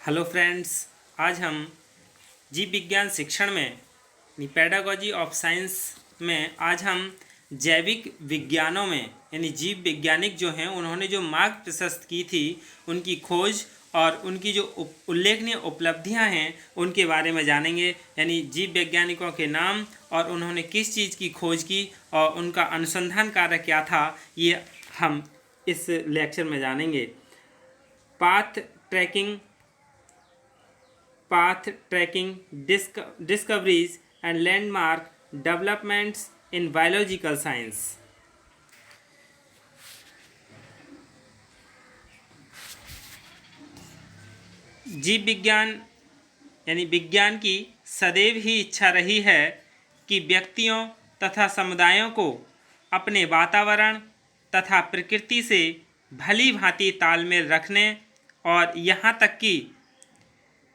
Hello friends, आज हम जीव विज्ञान शिक्षण में पेडागॉजी ऑफ साइंस में आज हम जैविक विज्ञानों में यानी जीव वैज्ञानिक जो हैं उन्होंने जो मार्ग प्रशस्त की थी उनकी खोज और उनकी जो उल्लेखनीय उपलब्धियां हैं उनके बारे में जानेंगे। यानी जीव वैज्ञानिकों के नाम और उन्होंने किस चीज़ की खोज की और उनका अनुसंधान कार्य क्या था, ये हम इस लेक्चर में जानेंगे। Path tracking discoveries and landmark developments in biological science। जीव विज्ञान यानी विज्ञान की सदैव ही इच्छा रही है कि व्यक्तियों तथा समुदायों को अपने वातावरण तथा प्रकृति से भली भांति तालमेल रखने और यहाँ तक कि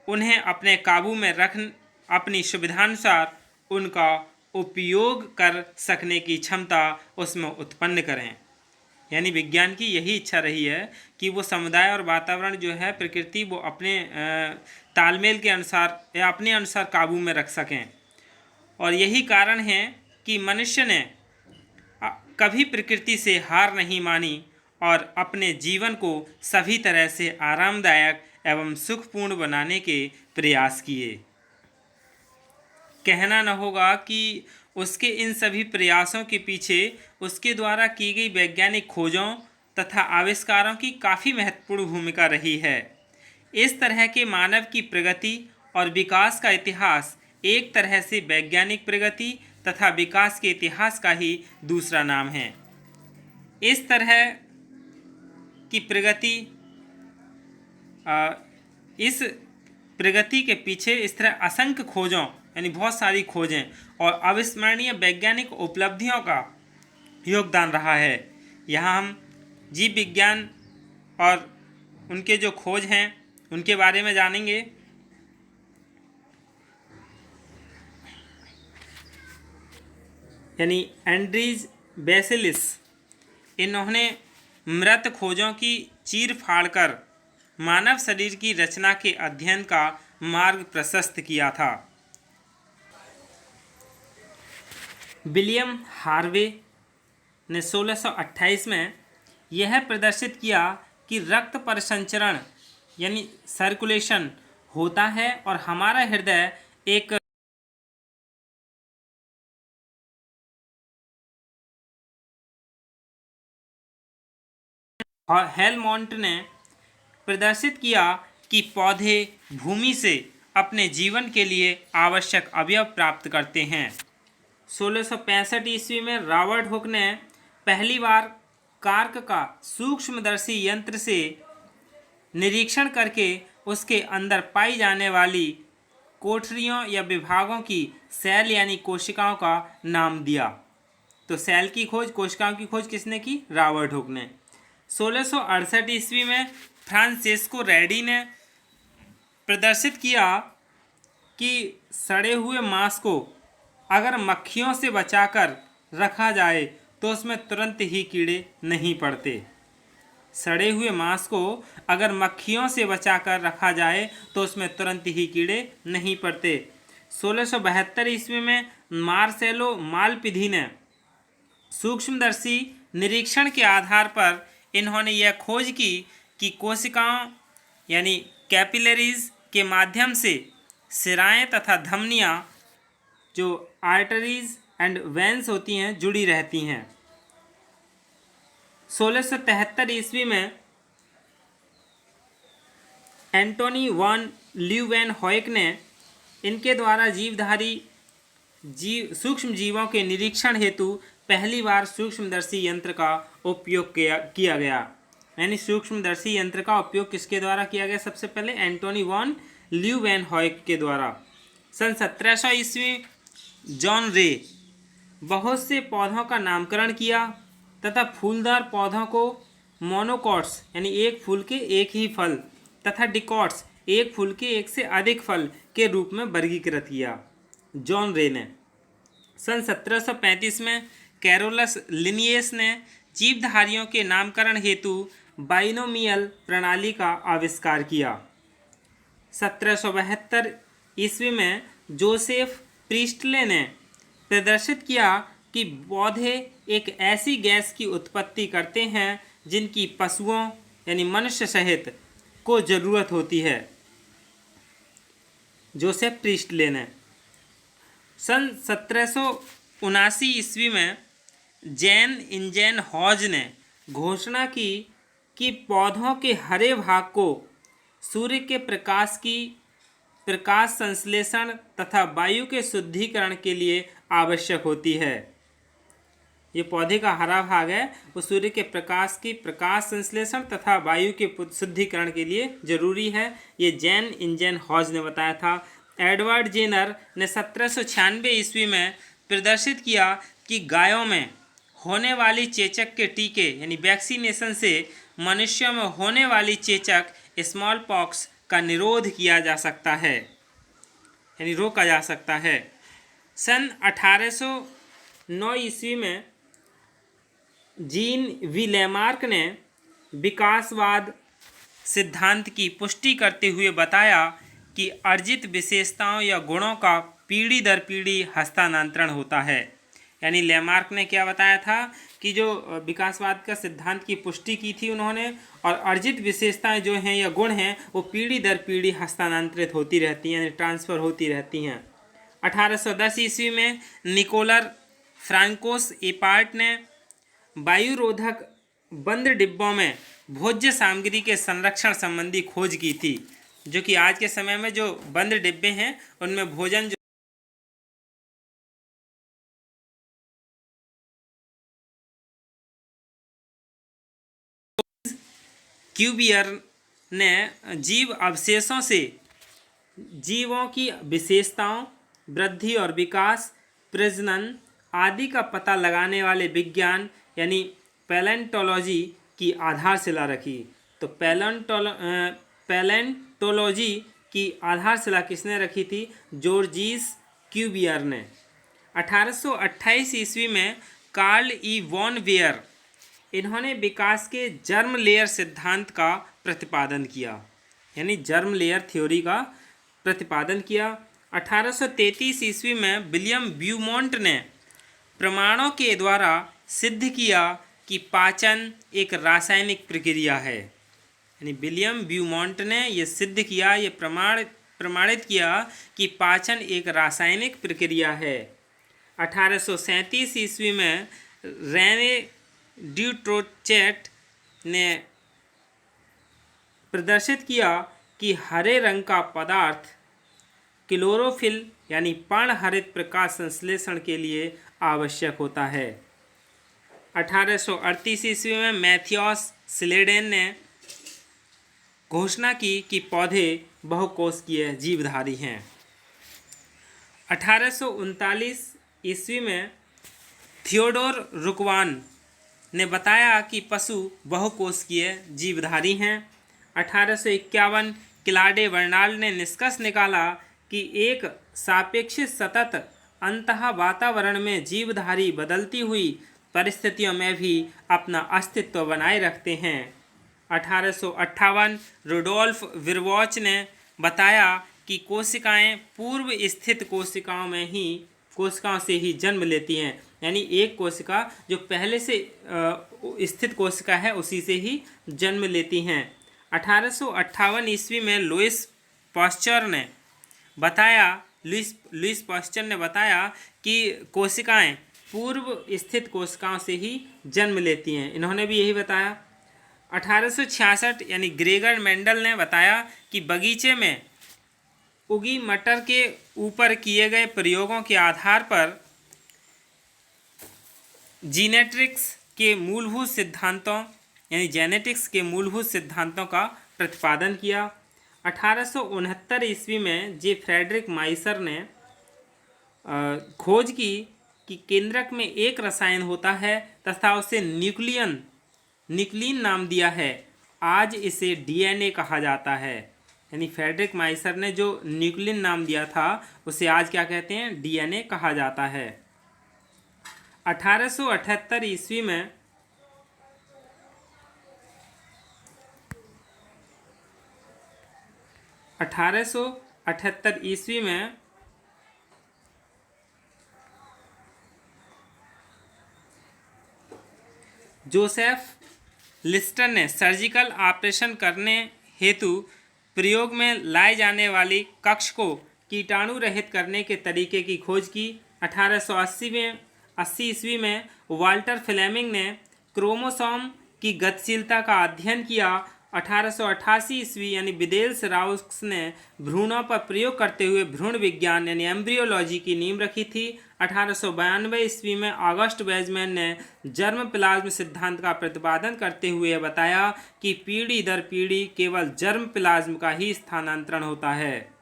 उन्हें अपने काबू में रख अपनी सुविधानुसार उनका उपयोग कर सकने की क्षमता उसमें उत्पन्न करें। यानी विज्ञान की यही इच्छा रही है कि वो समुदाय और वातावरण जो है प्रकृति वो अपने तालमेल के अनुसार या अपने अनुसार काबू में रख सकें। और यही कारण है कि मनुष्य ने कभी प्रकृति से हार नहीं मानी और अपने जीवन को सभी तरह से आरामदायक एवं सुखपूर्ण बनाने के प्रयास किए। कहना न होगा कि उसके इन सभी प्रयासों के पीछे उसके द्वारा की गई वैज्ञानिक खोजों तथा आविष्कारों की काफ़ी महत्वपूर्ण भूमिका रही है। इस तरह के मानव की प्रगति और विकास का इतिहास एक तरह से वैज्ञानिक प्रगति तथा विकास के इतिहास का ही दूसरा नाम है। इस तरह की प्रगति इस प्रगति के पीछे इस तरह असंख्य खोजों यानी बहुत सारी खोजें और अविस्मरणीय वैज्ञानिक उपलब्धियों का योगदान रहा है। यहाँ हम जीव विज्ञान और उनके जो खोज हैं उनके बारे में जानेंगे। यानी एंड्रीज बेसिलिस, इन्होंने मृत खोजों की चीर फाड़ कर मानव शरीर की रचना के अध्ययन का मार्ग प्रशस्त किया था। विलियम हार्वे ने 1628 में यह प्रदर्शित किया कि रक्त परिसंचरण यानी सर्कुलेशन होता है और हमारा हृदय एक हेलमोंट ने प्रदर्शित किया कि पौधे भूमि से अपने जीवन के लिए आवश्यक अवयव प्राप्त करते हैं। 1665 ईस्वी में रॉबर्ट हुक ने पहली बार कार्क का सूक्ष्मदर्शी यंत्र से निरीक्षण करके उसके अंदर पाई जाने वाली कोठरियों या विभागों की सेल यानी कोशिकाओं का नाम दिया। तो सेल की खोज, कोशिकाओं की खोज किसने की? रॉबर्ट हुक ने। 1668 ईस्वी में फ्रांसेस्को रेडी ने प्रदर्शित किया कि सड़े हुए मांस को अगर मक्खियों से बचाकर रखा जाए तो उसमें तुरंत ही कीड़े नहीं पड़ते। सड़े हुए मांस को अगर मक्खियों से बचाकर रखा जाए तो उसमें तुरंत ही कीड़े नहीं पड़ते। 1672 ईस्वी में मार्सेलो मालपिधी ने सूक्ष्मदर्शी निरीक्षण के आधार पर इन्होंने यह खोज की कि कोशिकाओं यानी कैपिलरीज के माध्यम से सिराएं तथा धमनियां जो आर्टरीज एंड वेंस होती हैं जुड़ी रहती हैं। 1673 ईस्वी में एंटोनी वॉन ल्यूवेनहोयक ने इनके द्वारा सूक्ष्म जीवों के निरीक्षण हेतु पहली बार सूक्ष्मदर्शी यंत्र का उपयोग किया गया। यानी सूक्ष्मदर्शी यंत्र का उपयोग किसके द्वारा किया गया? सबसे पहले एंटोनी वॉन ल्यूवेनहोयक के द्वारा। सन 1700 ईस्वी जॉन रे बहुत से पौधों का नामकरण किया तथा फूलदार पौधों को मोनोकॉट्स यानी एक फूल के एक ही फल तथा डिकॉट्स एक फूल के एक से अधिक फल के रूप में वर्गीकृत किया जॉन रे ने। सन 1735 में कैरोलस लिनियस ने जीवधारियों के नामकरण हेतु बाइनोमियल प्रणाली का आविष्कार किया। 1772 ईस्वी में जोसेफ प्रीस्टले ने प्रदर्शित किया कि पौधे एक ऐसी गैस की उत्पत्ति करते हैं जिनकी पशुओं यानी मनुष्य सहित को ज़रूरत होती है। जोसेफ प्रीस्टले ने सन 1779 ईस्वी में जैन इंजन हॉज ने घोषणा की कि पौधों के हरे भाग को सूर्य के प्रकाश संश्लेषण तथा वायु के शुद्धिकरण के लिए आवश्यक होती है। ये पौधे का हरा भाग है वो सूर्य के प्रकाश संश्लेषण तथा वायु के शुद्धिकरण के लिए जरूरी है। ये जैन इंजन हॉज ने बताया था। एडवर्ड जेनर ने 1796 ईस्वी में प्रदर्शित किया कि गायों में होने वाली चेचक के टीके यानी वैक्सीनेशन से मनुष्यों में होने वाली चेचक स्मॉल पॉक्स का निरोध किया जा सकता है यानी रोका जा सकता है। सन 1809 ईस्वी में जीन वी लेमार्क ने विकासवाद सिद्धांत की पुष्टि करते हुए बताया कि अर्जित विशेषताओं या गुणों का पीढ़ी दर पीढ़ी हस्तांतरण होता है। यानी लेमार्क ने क्या बताया था कि जो विकासवाद का सिद्धांत की पुष्टि की थी उन्होंने, और अर्जित विशेषताएं जो हैं या गुण हैं वो पीढ़ी दर पीढ़ी हस्तांतरित होती रहती हैं यानी ट्रांसफ़र होती रहती हैं। 1810 ईस्वी में निकोलर फ्रांकोस एपार्ट ने वायुरोधक बंद डिब्बों में भोज्य सामग्री के संरक्षण संबंधी खोज की थी, जो कि आज के समय में जो बंद डिब्बे हैं उनमें भोजन क्यूबियर ने जीव अवशेषों से जीवों की विशेषताओं, वृद्धि और विकास, प्रजनन आदि का पता लगाने वाले विज्ञान यानी पैलेंटोलॉजी की आधारशिला रखी। तो पैलेंटोलॉजी की आधारशिला किसने रखी थी? जॉर्जिस क्यूबियर ने। 1828 ईस्वी में कार्ल ई वॉन वेयर इन्होंने विकास के जर्म लेयर सिद्धांत का प्रतिपादन किया यानी जर्म लेयर थ्योरी का प्रतिपादन किया। 1833 ईस्वी में विलियम ब्यूमोंट ने प्रमाणों के द्वारा सिद्ध किया कि पाचन एक रासायनिक प्रक्रिया है। यानी विलियम ब्यूमोंट ने ये सिद्ध किया, ये प्रमाणित किया कि पाचन एक रासायनिक प्रक्रिया है। 1837 ईस्वी में रेने ड्यूट्रोचेट ने प्रदर्शित किया कि हरे रंग का पदार्थ क्लोरोफिल यानी पर्णहरित प्रकाश संश्लेषण के लिए आवश्यक होता है। 1838 ईस्वी में मैथियस स्लेडेन ने घोषणा की कि पौधे बहुकोशिकीय जीवधारी हैं। 1839 ईस्वी में थियोडोर रुकवान ने बताया कि पशु बहुकोशिकीय जीवधारी हैं। 1851 क्लाडे बर्नाल्ड ने निष्कर्ष निकाला कि एक सापेक्षित सतत अंतः वातावरण में जीवधारी बदलती हुई परिस्थितियों में भी अपना अस्तित्व बनाए रखते हैं। 1858 रुडोल्फ विरवॉच ने बताया कि कोशिकाएं पूर्व स्थित कोशिकाओं से ही जन्म लेती हैं। यानी एक कोशिका जो पहले से स्थित कोशिका है उसी से ही जन्म लेती हैं। 1858 ईस्वी में लुईस पास्चर ने बताया कि कोशिकाएं पूर्व स्थित कोशिकाओं से ही जन्म लेती हैं। इन्होंने भी यही बताया। 1866 यानी ग्रेगर मेंडल ने बताया कि बगीचे में उगी मटर के ऊपर किए गए प्रयोगों के आधार पर जेनेटिक्स के मूलभूत सिद्धांतों का प्रतिपादन किया। 1869 ईस्वी में जे फ्रेडरिक माइसर ने खोज की कि केंद्रक में एक रसायन होता है तथा उसे न्यूक्लिन नाम दिया है। आज इसे डीएनए कहा जाता है। यानी फ्रेडरिक माइसर ने जो न्यूक्लिन नाम दिया था उसे आज क्या कहते हैं? डीएनए कहा जाता है। 1878 ईस्वी में 1878 ईस्वी में जोसेफ लिस्टर ने सर्जिकल ऑपरेशन करने हेतु प्रयोग में लाए जाने वाली कक्ष को कीटाणु रहित करने के तरीके की खोज की। 1880 ईस्वी में वाल्टर फ्लेमिंग ने क्रोमोसोम की गतिशीलता का अध्ययन किया। 1888 ईस्वी यानी विदेल्स राउक्स ने भ्रूणों पर प्रयोग करते हुए भ्रूण विज्ञान यानी एम्ब्रियोलॉजी की नींव रखी थी। 1892 ईस्वी में ऑगस्ट वेजमैन ने जर्म प्लाज्म सिद्धांत का प्रतिपादन करते हुए बताया कि पीढ़ी दर पीढ़ी केवल जर्म प्लाज्म का ही स्थानांतरण होता है।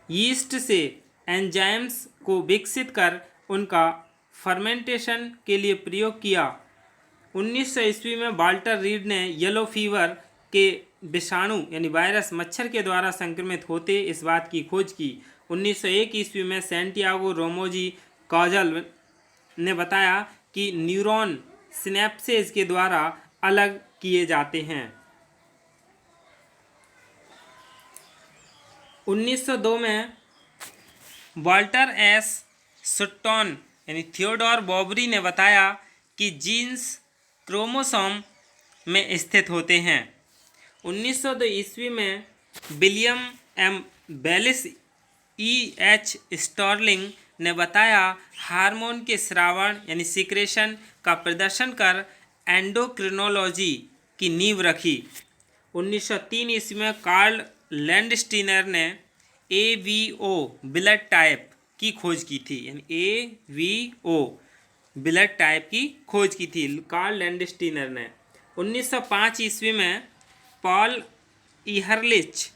यीस्ट से एंजाइम्स को विकसित कर उनका फर्मेंटेशन के लिए प्रयोग किया। 1900 ईस्वी में वाल्टर रीड ने येलो फीवर के विषाणु यानी वायरस मच्छर के द्वारा संक्रमित होते इस बात की खोज की। 1901 ईस्वी में सैंटियागो रोमोजी काजल ने बताया कि न्यूरॉन सिनेप्सेज के द्वारा अलग किए जाते हैं। 1902 में वाल्टर एस सुट्टॉन यानी थियोडोर बॉबरी ने बताया कि जीन्स क्रोमोसोम में स्थित होते हैं। 1902 ईस्वी में William M Bayliss H Starling ने बताया हार्मोन के स्रावण यानी सिक्रेशन का प्रदर्शन कर एंडोक्रिनोलॉजी की नींव रखी। 1903 ईस्वी में कार्ल लैंडस्टीनर ने AVO ब्लड टाइप की खोज की थी यानी AVO ब्लड टाइप की खोज की थी कार्ल लैंडस्टीनर ने। 1905 ईस्वी में पॉल इहरलिच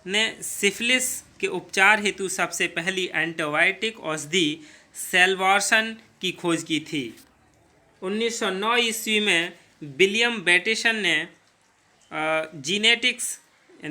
ने सिफिलिस के उपचार हेतु सबसे पहली एंटीबायोटिक औषधि सेल्वार्सन की खोज की थी। 1909 ईस्वी में विलियम बेटिसन ने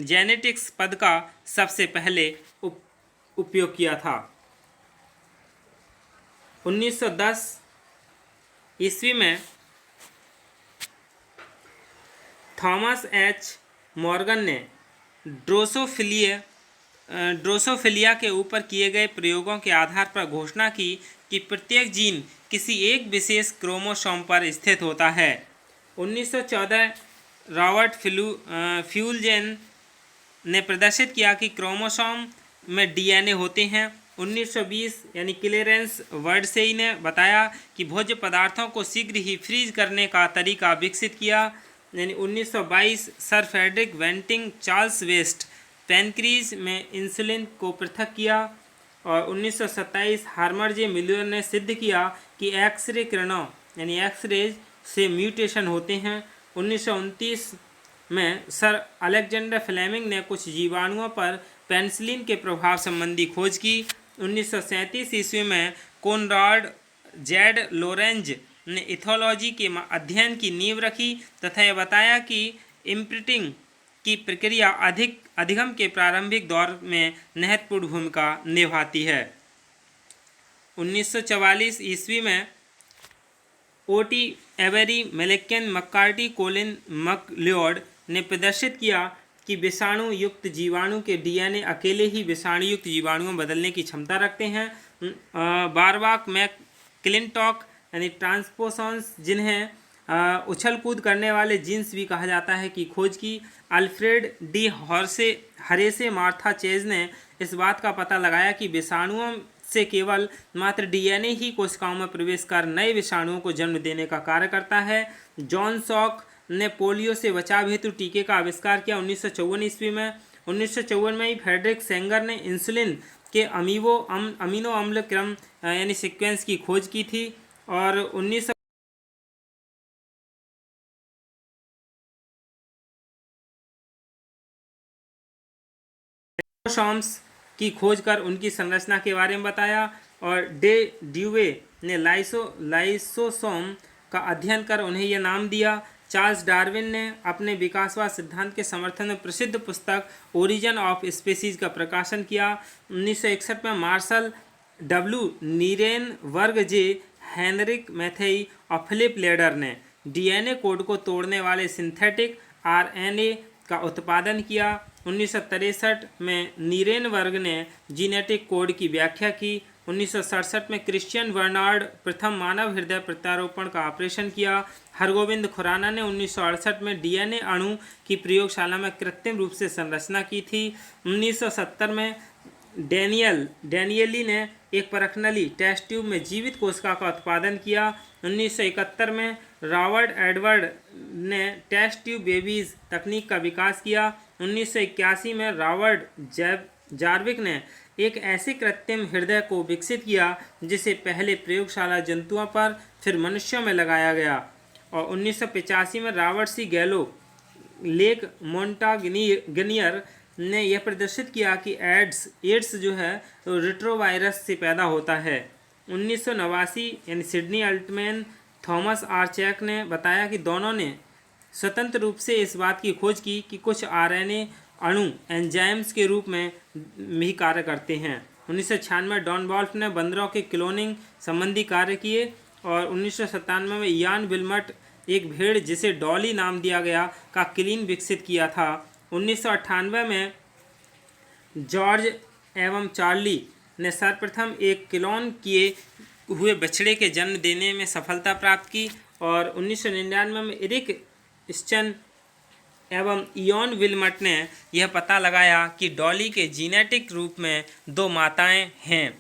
जेनेटिक्स पद का सबसे पहले उपयोग किया था। 1910 ईस्वी में थॉमस एच मॉर्गन ने ड्रोसोफिलिया के ऊपर किए गए प्रयोगों के आधार पर घोषणा की कि प्रत्येक जीन किसी एक विशेष क्रोमोसोम पर स्थित होता है। 1914 रॉबर्ट फ्यूलजेन ने प्रदर्शित किया कि क्रोमोसोम में DNA होते हैं। 1920 यानी क्लेरेंस वर्डसेई ने बताया कि भोज्य पदार्थों को शीघ्र ही फ्रीज करने का तरीका विकसित किया। यानी 1922 सर फ्रेडरिक वेंटिंग चार्ल्स वेस्ट पैनक्रीज में इंसुलिन को पृथक किया। और 1927 हार्मर जे मिलर ने सिद्ध किया कि एक्सरे किरणों यानी एक्सरेज से म्यूटेशन होते हैं। 1929 में सर अलेक्जेंडर फ्लेमिंग ने कुछ जीवाणुओं पर पेनिसिलिन के प्रभाव संबंधी खोज की। 1937 ईस्वी में कोनराड जेड लोरेंज ने इथोलॉजी के अध्ययन की नींव रखी तथा यह बताया कि इम्प्रिंटिंग की प्रक्रिया अधिगम के प्रारंभिक दौर में महत्वपूर्ण भूमिका निभाती है। 1944 ईस्वी में ओटी एवेरी मेलेकिन मक्कार्टी कोलिन मकलियोड ने प्रदर्शित किया कि विषाणु युक्त जीवाणु के DNA अकेले ही विषाणु युक्त जीवाणुओं में बदलने की क्षमता रखते हैं। बारबाक मैकक्लिंटॉक यानी ट्रांसपोसॉन्स जिन्हें उछल कूद करने वाले जीन्स भी कहा जाता है की खोज की। अल्फ्रेड डी हरेसे मार्था चेज ने इस बात का पता लगाया कि विषाणुओं से केवल मात्र DNA ही कोशिकाओं में प्रवेश कर नए विषाणुओं को जन्म देने का कार्य करता है। जॉन सॉक ने पोलियो से बचाव हेतु टीके का आविष्कार किया 1954 ईस्वी में। 1954 में ही फ्रेडरिक सेंगर ने इंसुलिन के अमीनो अम्ल क्रम यानी सीक्वेंस की खोज की थी। और 19 क्रोमोसोम्स की खोज कर उनकी संरचना के बारे में बताया। और डे ड्यूवे ने लाइसोसोम का अध्ययन कर उन्हें यह नाम दिया। चार्ल्स डार्विन ने अपने विकासवाद सिद्धांत के समर्थन में प्रसिद्ध पुस्तक ओरिजिन ऑफ स्पीसीज का प्रकाशन किया। 1961 में मार्शल डब्ल्यू नीरेनबर्ग, जे हेनरिक मैथेई और फिलिप लेडर ने डीएनए कोड को तोड़ने वाले सिंथेटिक आरएनए का उत्पादन किया। 1963 में नीरेनबर्ग ने जीनेटिक कोड की व्याख्या की। 1967 में क्रिश्चियन बर्नार्ड प्रथम मानव हृदय प्रत्यारोपण का ऑपरेशन किया। हरगोविंद खुराना ने 1968 में डीएनए अणु की प्रयोगशाला में कृत्रिम रूप से संरचना की थी। 1970 में डेनियली ने एक परखनली टेस्ट ट्यूब में जीवित कोशिका का उत्पादन किया। 1971 में रॉबर्ट एडवर्ड ने टेस्ट ट्यूब बेबीज तकनीक का विकास किया। 1981 में रॉबर्ट जार्विक ने एक ऐसे कृत्रिम हृदय को विकसित किया जिसे पहले प्रयोगशाला जंतुओं पर फिर मनुष्यों में लगाया गया। और 1985 में रॉबर्ट सी गैलो लेक मोंटाग्नियर ने यह प्रदर्शित किया कि एड्स जो है तो रेट्रोवायरस से पैदा होता है। 1989 यानी Sidney Altman Thomas R Cech ने बताया कि दोनों ने स्वतंत्र रूप से इस बात की खोज की कि कुछ आरएनए अणु एंजाइम्स के रूप में भी कार्य करते हैं। 1996 में डॉन वॉल्फ ने बंदरों के क्लोनिंग संबंधी कार्य किए। और 1997 में यान विल्मट एक भेड़ जिसे डॉली नाम दिया गया का क्लीन विकसित किया था। 1998 में जॉर्ज एवं चार्ली ने सर्वप्रथम एक क्लोन किए हुए बछड़े के जन्म देने में सफलता प्राप्त की। और 1999 में एरिक स्चन एवं इयॉन विल्मट ने यह पता लगाया कि डॉली के जीनेटिक रूप में 2 माताएं हैं।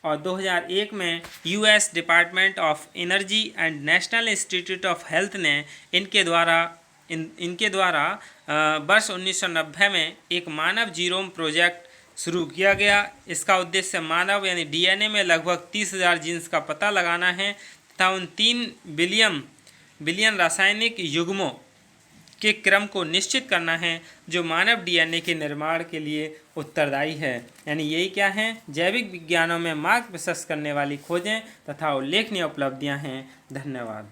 और 2001 में US department of energy and national institute of health ने इनके द्वारा वर्ष 1990 में एक मानव जीनोम प्रोजेक्ट शुरू किया गया। इसका उद्देश्य मानव यानी डीएनए में लगभग 30,000 जीन्स का पता लगाना है तथा उन 3 बिलियन रासायनिक युग्मों के क्रम को निश्चित करना है जो मानव डीएनए के निर्माण के लिए उत्तरदायी है। यानी यही क्या है, जैविक विज्ञानों में मार्ग प्रशस्त करने वाली खोजें तथा उल्लेखनीय उपलब्धियां हैं। धन्यवाद।